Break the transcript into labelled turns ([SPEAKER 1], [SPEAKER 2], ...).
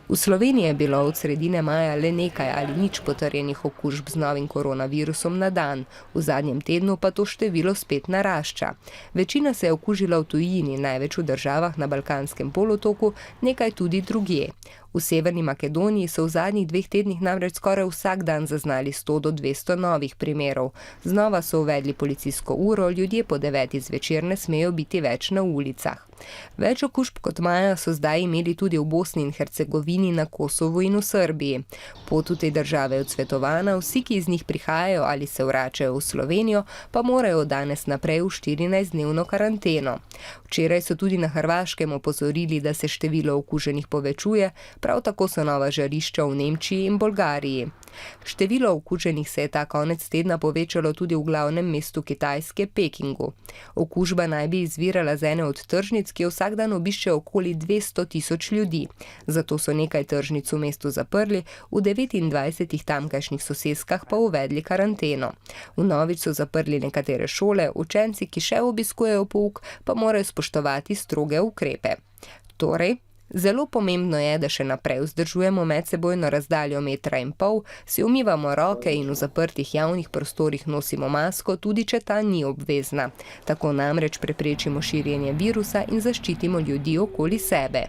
[SPEAKER 1] V Sloveniji je bilo od sredine maja le nekaj ali nič potrjenih okužb z novim koronavirusom na dan, v zadnjem tednu pa to število spet narašča. Večina se je okužila v tujini, največ v državah na Balkanskem polotoku, nekaj tudi drugje. V Severni Makedoniji so v zadnjih 2 tednih namreč skoraj vsak dan zaznali 100 do 200 novih primerov. Znova so uvedli policijsko uro, ljudje po 9. zvečer ne smejo biti več na ulicah. Več okužb kot maja so zdaj imeli tudi v Bosni in Hercegovini, na Kosovu in v Srbiji. Pot v te države je odsvetovana, vsi, ki iz njih prihajajo ali se vračajo v Slovenijo, pa morajo od danes naprej v 14-dnevno karanteno. Včeraj so tudi na Hrvaškem opozorili, da se število okuženih povečuje, prav tako so nova žarišča v Nemčiji in Bolgariji. Število okuženih se je ta konec tedna povečalo tudi v glavnem mestu Kitajske, Pekingu. Okužba naj bi izvirala z ene od tržnic, ki jo vsak dan obišče okoli 200 tisoč ljudi. Zato so nekaj tržnic v mestu zaprli, v 29 tamkajšnjih soseskah pa uvedli karanteno. Vnovič so zaprli nekatere šole, učenci, ki še obiskujejo pouk, pa morajo spoštovati stroge ukrepe. Torej, zelo pomembno je, da še naprej vzdržujemo medsebojno razdaljo 1,5 metra, si umivamo roke in v zaprtih javnih prostorih nosimo masko, tudi če ta ni obvezna. Tako namreč preprečimo širjenje virusa in zaščitimo ljudi okoli sebe.